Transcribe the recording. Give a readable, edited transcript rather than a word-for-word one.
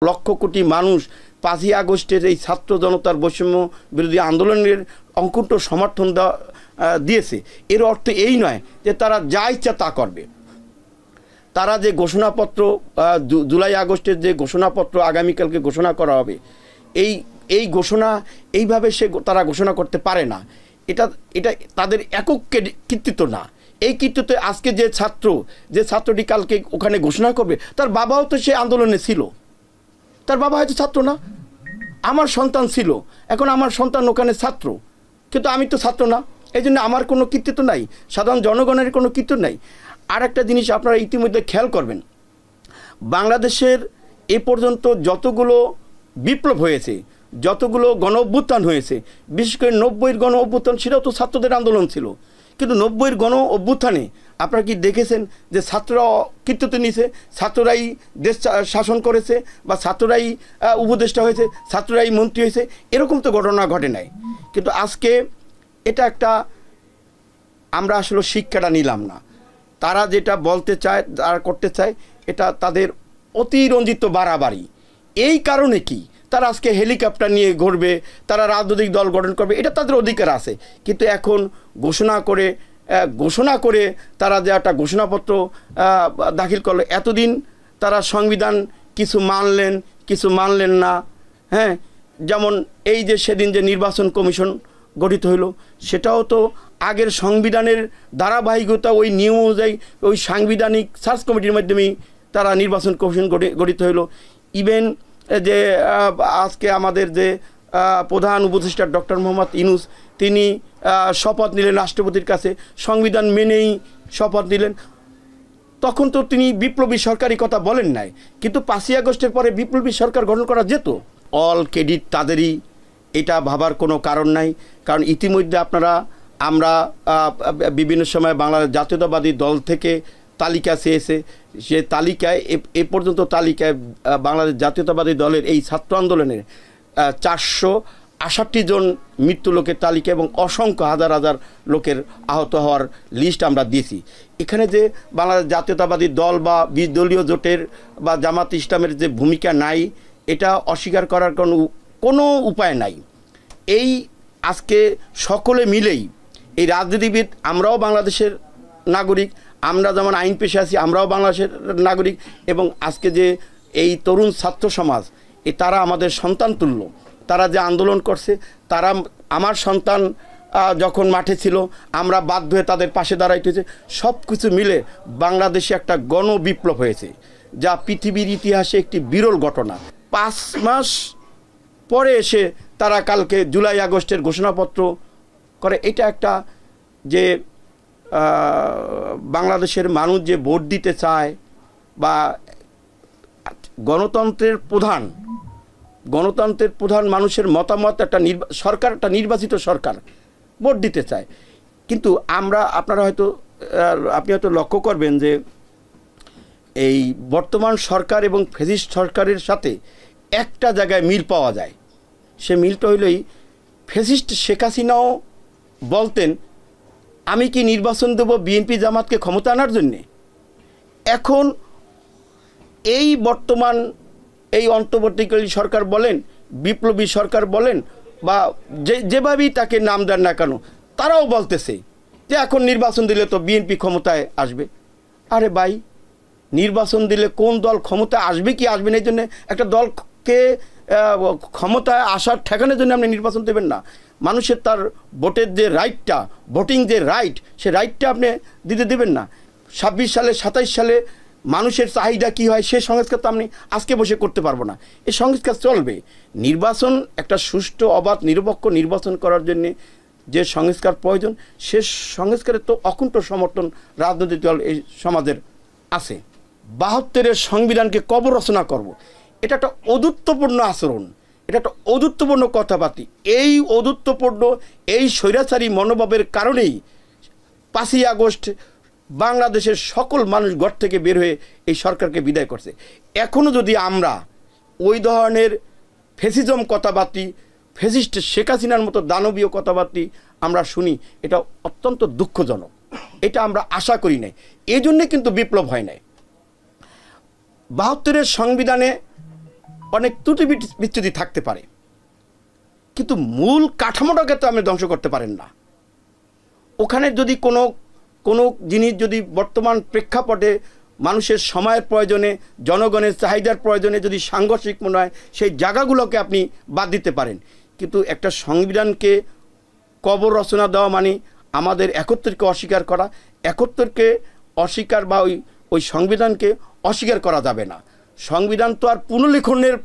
লক্ষ কোটি মানুষ 5ই আগস্টের এই ছাত্র জনতার বৈষম্য বিরোধী আন্দোলনের অকুণ্ঠ সমর্থন দিয়েছে। এর অর্থ এই নয় যে তারা যা ইচ্ছা তা করবে। তারা যে ঘোষণাপত্র জুলাই আগস্টের যে ঘোষণাপত্র আগামীকালকে ঘোষণা করা হবে, এই ঘোষণা এইভাবে তারা ঘোষণা করতে পারে না। এটা তাদের একক কৃতিত্ব না। এই কৃতিত্ব আজকে যে ছাত্রটি কালকে ওখানে ঘোষণা করবে, তার বাবাও তো সে আন্দোলনে ছিল। তার বাবা হয়তো ছাত্র না, আমার সন্তান ছিল, এখন আমার সন্তান ওখানে ছাত্র, কিন্তু আমি তো ছাত্র না। এই জন্য আমার কোনো কৃতিত্ব নাই, সাধারণ জনগণের কোনো কৃতিত্ব নাই। আর একটা জিনিস আপনারা ইতিমধ্যে খেয়াল করবেন, বাংলাদেশের এ পর্যন্ত যতগুলো বিপ্লব হয়েছে, যতগুলো গণ অভ্যুত্থান হয়েছে, বিশেষ করে 90-এর গণ অভ্যুত্থান, সেটাও তো ছাত্রদের আন্দোলন ছিল। কিন্তু 90-এর গণ অভ্যুত্থানে আপনারা কি দেখেছেন যে ছাত্ররা কৃতিত্ব নিয়েছে, ছাত্ররাই দেশ শাসন করেছে, বা ছাত্ররাই উপদেষ্টা হয়েছে, ছাত্ররাই মন্ত্রী হয়েছে? এরকম তো ঘটনা ঘটে নাই। কিন্তু আজকে এটা একটা আমরা আসলে শিক্ষাটা নিলাম না। তারা যেটা বলতে চায়, তারা করতে চায়, এটা তাদের অতিরঞ্জিত বাড়াবাড়ি। এই কারণে কি তারা আজকে হেলিকপ্টার নিয়ে ঘুরবে, তারা রাজনৈতিক দল গঠন করবে, এটা তাদের অধিকার আছে। কিন্তু এখন ঘোষণা করে তারা যে একটা ঘোষণাপত্র দাখিল করলো, এতদিন তারা সংবিধান কিছু মানলেন না। হ্যাঁ, যেমন এই যে সেদিন যে নির্বাচন কমিশন গঠিত হইল, সেটাও তো আগের সংবিধানের ধারাবাহিকতা, ওই নিয়ম অনুযায়ী ওই সাংবিধানিক সার্চ কমিটির মাধ্যমেই তারা নির্বাচন কমিশন গঠিত হইল। ইভেন যে আজকে আমাদের যে প্রধান উপদেষ্টা ডক্টর মোহাম্মদ ইউনূস, তিনি শপথ নিলেন রাষ্ট্রপতির কাছে, সংবিধান মেনেই শপথ নিলেন। তখন তো তিনি বিপ্লবী সরকারি কথা বলেন নাই, কিন্তু 5ই আগস্টের পরে বিপ্লবী সরকার গঠন করা যেত। অল ক্রেডিট তাদেরই, এটা ভাবার কোনো কারণ নাই। কারণ ইতিমধ্যে আমরা বিভিন্ন সময় বাংলাদেশ জাতীয়তাবাদী দল থেকে তালিকা চেয়েছে, সে তালিকায় এ পর্যন্ত তালিকায় বাংলাদেশ জাতীয়তাবাদী দলের এই ছাত্র আন্দোলনের 468 জন মৃত্যু লোকের তালিকা এবং অসংখ্য হাজার হাজার লোকের আহত হওয়ার লিস্ট আমরা দিয়েছি। এখানে যে বাংলাদেশ জাতীয়তাবাদী দল বা 20 দলীয় জোটের বা জামাত ইসলামের যে ভূমিকা নাই, এটা অস্বীকার করার কোনো উপায় নাই। এই আজকে সকলে মিলেই, এই রাজনীতিবিদ, আমরাও বাংলাদেশের নাগরিক, আমরা যেমন আইন পেশে আছি, আমরাও বাংলাদেশের নাগরিক, এবং আজকে যে এই তরুণ ছাত্র সমাজ, তারা আমাদের সন্তান তুল্য। তারা যে আন্দোলন করছে, তারা আমার সন্তান যখন মাঠে ছিল, আমরা বাধ্য হয়ে তাদের পাশে দাঁড়াইতে হয়েছে। সব কিছু মিলে বাংলাদেশে একটা গণবিপ্লব হয়েছে, যা পৃথিবীর ইতিহাসে একটি বিরল ঘটনা। 5 মাস পরে এসে তারা কালকে জুলাই আগস্টের ঘোষণাপত্র করে। এটা একটা যে বাংলাদেশের মানুষ যে ভোট দিতে চায়, বা গণতন্ত্রের প্রধান মানুষের মতামত, একটা নির্বাচিত সরকার ভোট দিতে চায়। কিন্তু আপনারা আপনি হয়তো লক্ষ্য করবেন যে এই বর্তমান সরকার এবং ফ্যাসিস্ট সরকারের সাথে একটা জায়গায় মিল পাওয়া যায়। সে মিলটা হইলেই, ফ্যাসিস্ট শেখ হাসিনাও বলতেন, আমি কি নির্বাচন দেব বিএনপি জামাতকে ক্ষমতা আনার জন্যে? এখন এই বর্তমান এই অন্তর্বর্তীকালীন সরকার বলেন, বিপ্লবী সরকার বলেন, বা যেভাবেই তাকে নাম দেন না কেন, তারাও বলতেছে যে এখন নির্বাচন দিলে তো বিএনপি ক্ষমতায় আসবে। আরে ভাই, নির্বাচন দিলে কোন দল ক্ষমতায় আসবে কি আসবে না, এই জন্য একটা দলকে ক্ষমতায় আসার ঠেকানোর জন্য আপনি নির্বাচন দেবেন না। মানুষের তার ভোটের যে রাইটটা, ভোটিং যে রাইট, সে রাইটটা আপনি দিতে দেবেন না। 26 সালে 27 সালে মানুষের চাহিদা কী হয়, সে সংস্কার তো আপনি আজকে বসে করতে পারবো না। এই সংস্কার চলবে। নির্বাচন, একটা সুষ্ঠু অবাধ নিরপেক্ষ নির্বাচন করার জন্যে যে সংস্কার প্রয়োজন, সে সংস্কারের তো অকুণ্ঠ সমর্থন রাজনৈতিক দল এই সমাজের আছে। 72-এর সংবিধানকে কবে রচনা করব, এটা একটা অদূত্যপূর্ণ আচরণ, এটা একটা অদূত্যপূর্ণ কথাবার্তি। এই অদূত্যপূর্ণ এই স্বৈরাচারী মনোভাবের কারণেই 5ই আগস্ট বাংলাদেশের সকল মানুষ ঘর থেকে বের হয়ে এই সরকারকে বিদায় করছে। এখনও যদি আমরা ওই ধরনের ফ্যাসিজম কথাবার্তি, ফ্যাসিস্ট শেখ হাসিনার মতো দানবীয় কথাবার্তি আমরা শুনি, এটা অত্যন্ত দুঃখজনক। এটা আমরা আশা করি নাই, এই জন্যে কিন্তু বিপ্লব হয় নাই। 72-এর সংবিধানে অনেক ত্রুটি বিচ্যুতি থাকতে পারে, কিন্তু মূল কাঠামোটাকে তো আপনি ধ্বংস করতে পারেন না। ওখানে যদি কোনো জিনিস যদি বর্তমান প্রেক্ষাপটে মানুষের সময়ের প্রয়োজনে, জনগণের চাহিদার প্রয়োজনে যদি সাংঘর্ষিক মনে হয়, সেই জায়গাগুলোকে আপনি বাদ দিতে পারেন। কিন্তু একটা সংবিধানকে কবর রচনা দেওয়া মানে আমাদের একত্রকে অস্বীকার করা, একত্রকে অস্বীকার বা ওই সংবিধানকে অস্বীকার করা যাবে না। সংবিধান তো আর পুনর্লিখনের